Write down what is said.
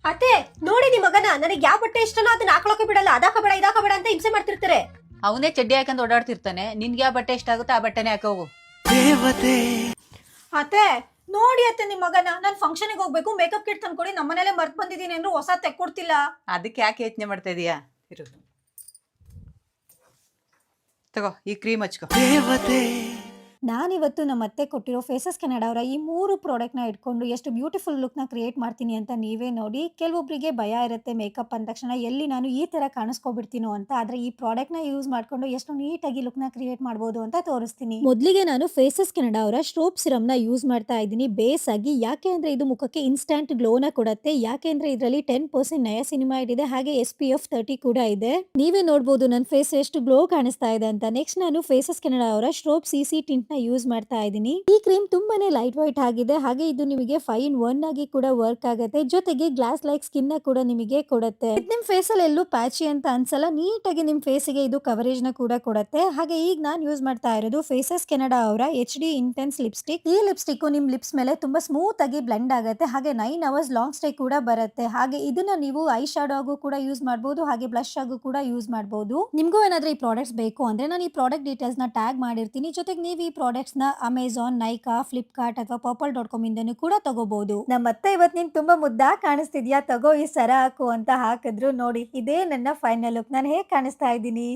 ಅತ್ತೆ ನೋಡಿ ನಿಮ್ ಮಗನ ನನಗೆ ಯಾವ ಬಟ್ಟೆ ಇಷ್ಟನೋ ಅದನ್ನ ಹಾಕೊಳಕ್ಕೆ ಬಿಡಲ್ಲ, ಅದಾಕಬೇಡ ಇದಾಕಬೇಡ ಅಂತ ಹಿಂಸೆ ಮಾಡ್ತಿರ್ತಾರೆ. ಅವನೇ ಚಡ್ಡಿ ಹಾಕೊಂಡು ಓಡಾಡ್ತಿರ್ತಾನೆ. ನಿನ್ಗೆ ಯಾವ ಬಟ್ಟೆ ಇಷ್ಟ ಆಗುತ್ತೋ ಆ ಬಟ್ಟೆನೇ ಹಾಕೋಗು. ಅತ್ತೆ ನೋಡಿ ಅತ್ತೆ ನಿಮ್ ಮಗನ, ನಾನು ಫಂಕ್ಷನ್ಗೆ ಹೋಗ್ಬೇಕು, ಮೇಕಪ್ ಕಿಟ್ ತಂದ್ಕೊಡಿ, ನಮ್ಮನೇಲೆ ಮರ್ತ್ ಬಂದಿದ್ದೀನಿ ಅಂದ್ರೆ ಹೊಸ ತೆಕ್ಕೊಡ್ತಿಲ್ಲ. ಅದಕ್ಕೆ ಯಾಕೆ ಯೋಚನೆ ಮಾಡ್ತಾ ಇದೀಯಾ? ಇರು ತಗೋ, ಈ ಕ್ರೀಮ್ ಹಚ್ಕೋ. ನಾನಿವತ್ತು ನಮ್ಮ ಅತ್ತೆ ಕೊಟ್ಟಿರೋ ಫೇಸಸ್ ಕೆನಡಾ ಅವರ ಈ 3 ಪ್ರಾಡಕ್ಟ್ನ ಇಟ್ಕೊಂಡು ಎಷ್ಟು ಬ್ಯೂಟಿಫುಲ್ ಲುಕ್ನ ಕ್ರಿಯೇಟ್ ಮಾಡ್ತೀನಿ ಅಂತ ನೀವೇ ನೋಡಿ. ಕೆಲವೊಬ್ಬರಿಗೆ ಭಯ ಇರುತ್ತೆ ಮೇಕಪ್ ಅಂದ ತಕ್ಷಣ ಎಲ್ಲಿ ನಾನು ಈ ಥರ ಕಾಣಿಸ್ಕೊಬಿಡ್ತೀನೋ ಅಂತ. ಆದರೆ ಈ ಪ್ರಾಡಕ್ಟ್ನ ಯೂಸ್ ಮಾಡಿಕೊಂಡು ಎಷ್ಟು ನೀಟಾಗಿ ಲುಕ್ನ ಕ್ರಿಯೇಟ್ ಮಾಡ್ಬೋದು ಅಂತ ತೋರಿಸ್ತೀನಿ. ಮೊದಲಿಗೆ ನಾನು ಫೇಸಸ್ ಕೆನಡಾ ಅವರ ಸ್ಟ್ರೋಪ್ ಸಿರಮ್ನ ಯೂಸ್ ಮಾಡ್ತಾ ಇದ್ದೀನಿ ಬೇಸ್ ಆಗಿ. ಯಾಕೆ ಅಂದರೆ ಇದು ಮುಖಕ್ಕೆ ಇನ್ಸ್ಟಂಟ್ ಗ್ಲೋನ ಕೊಡುತ್ತೆ. ಯಾಕೆ ಅಂದರೆ ಇದರಲ್ಲಿ 10% ನಯಾಸಿನಿಮೈಡ್ ಇದೆ, ಹಾಗೆ SPF 30 ಕೂಡ ಇದೆ. ನೀವೇ ನೋಡ್ಬೋದು ನನ್ನ ಫೇಸ್ ಎಷ್ಟು ಗ್ಲೋ ಕಾಣಿಸ್ತಾ ಇದೆ ಅಂತ. ನೆಕ್ಸ್ಟ್ ನಾನು ಫೇಸಸ್ ಕೆನಡಾ ಅವರ ಸ್ಟ್ರೋಪ್ CC ಟಿಂಟ್ ಯೂಸ್ ಮಾಡ್ತಾ ಇದ್ದೀನಿ. ಈ ಕ್ರೀಮ್ ತುಂಬಾನೇ ಲೈಟ್ ವೈಟ್ ಆಗಿದೆ, ಹಾಗೆ ಇದು ನಿಮಗೆ 5 in 1 ಆಗಿ ಕೂಡ ವರ್ಕ್ ಆಗುತ್ತೆ. ಜೊತೆಗೆ ಗ್ಲಾಸ್ ಲೈಕ್ ಸ್ಕಿನ್ ಕೂಡ ನಿಮಗೆ ಕೊಡುತ್ತೆ. ನಿಮ್ ಫೇಸ್ ಅಲ್ಲಿ ಎಲ್ಲೂ ಪ್ಯಾಚಿ ಅಂತ ಅನ್ಸಲ್ಲ, ನೀಟಾಗಿ ನಿಮ್ ಫೇಸ್ ಗೆ ಇದು ಕವರೇಜ್ ನ ಕೂಡ ಕೊಡುತ್ತೆ. ಹಾಗೆ ಈಗ ನಾನು ಯೂಸ್ ಮಾಡ್ತಾ ಇರೋದು ಫೇಸಸ್ ಕೆನಡಾ ಅವರ HD ಇಂಟೆನ್ಸ್ ಲಿಪ್ಸ್ಟಿಕ್. ಈ ಲಿಪ್ಸ್ಟಿಕ್ ನಿಮ್ ಲಿಪ್ಸ್ ಮೇಲೆ ತುಂಬಾ ಸ್ಮೂತ್ ಆಗಿ ಬ್ಲೆಂಡ್ ಆಗುತ್ತೆ, ಹಾಗೆ 9 hours ಲಾಂಗ್ ಸ್ಟೇ ಕೂಡ ಬರುತ್ತೆ. ಹಾಗೆ ಇದನ್ನ ನೀವು ಐ ಶಾಡೋ ಆಗು ಕೂಡ ಯೂಸ್ ಮಾಡಬಹುದು, ಹಾಗೆ ಬ್ಲಶ್ ಆಗು ಕೂಡ ಯೂಸ್ ಮಾಡಬಹುದು. ನಿಮ್ಗೂ ಏನಾದ್ರೂ ಈ ಪ್ರಾಡಕ್ಟ್ಸ್ ಬೇಕು ಅಂದ್ರೆ ನಾನು ಈ ಪ್ರಾಡಕ್ಟ್ ಡೀಟೇಲ್ಸ್ ನ ಟ್ಯಾಗ್ ಮಾಡಿರ್ತೀನಿ. ಜೊತೆಗೆ ನೀವು ಈ ಪ್ರಾಡಕ್ಟ್ಸ್ ನ ಅಮೆಜಾನ್, ನೈಕಾ, ಫ್ಲಿಪ್ಕಾರ್ಟ್ ಅಥವಾ purple.com ಇಂದನೂ ಕೂಡ ತಗೋಬಹುದು. ನಮ್ಮತ್ತೆ ಇವತ್ತು ನೀನ್ ತುಂಬಾ ಮುದ್ದಾಗಿ ಕಾಣಿಸ್ತಿದ್ಯಾ, ತಗೋ ಈ ಸರ ಹಾಕು ಅಂತ ಹಾಕಿದ್ರು. ನೋಡಿ, ಇದೇ ನನ್ನ ಫೈನಲ್ ಲುಕ್. ನಾನು ಹೇಗೆ ಕಾಣಿಸ್ತಾ ಇದ್ದೀನಿ?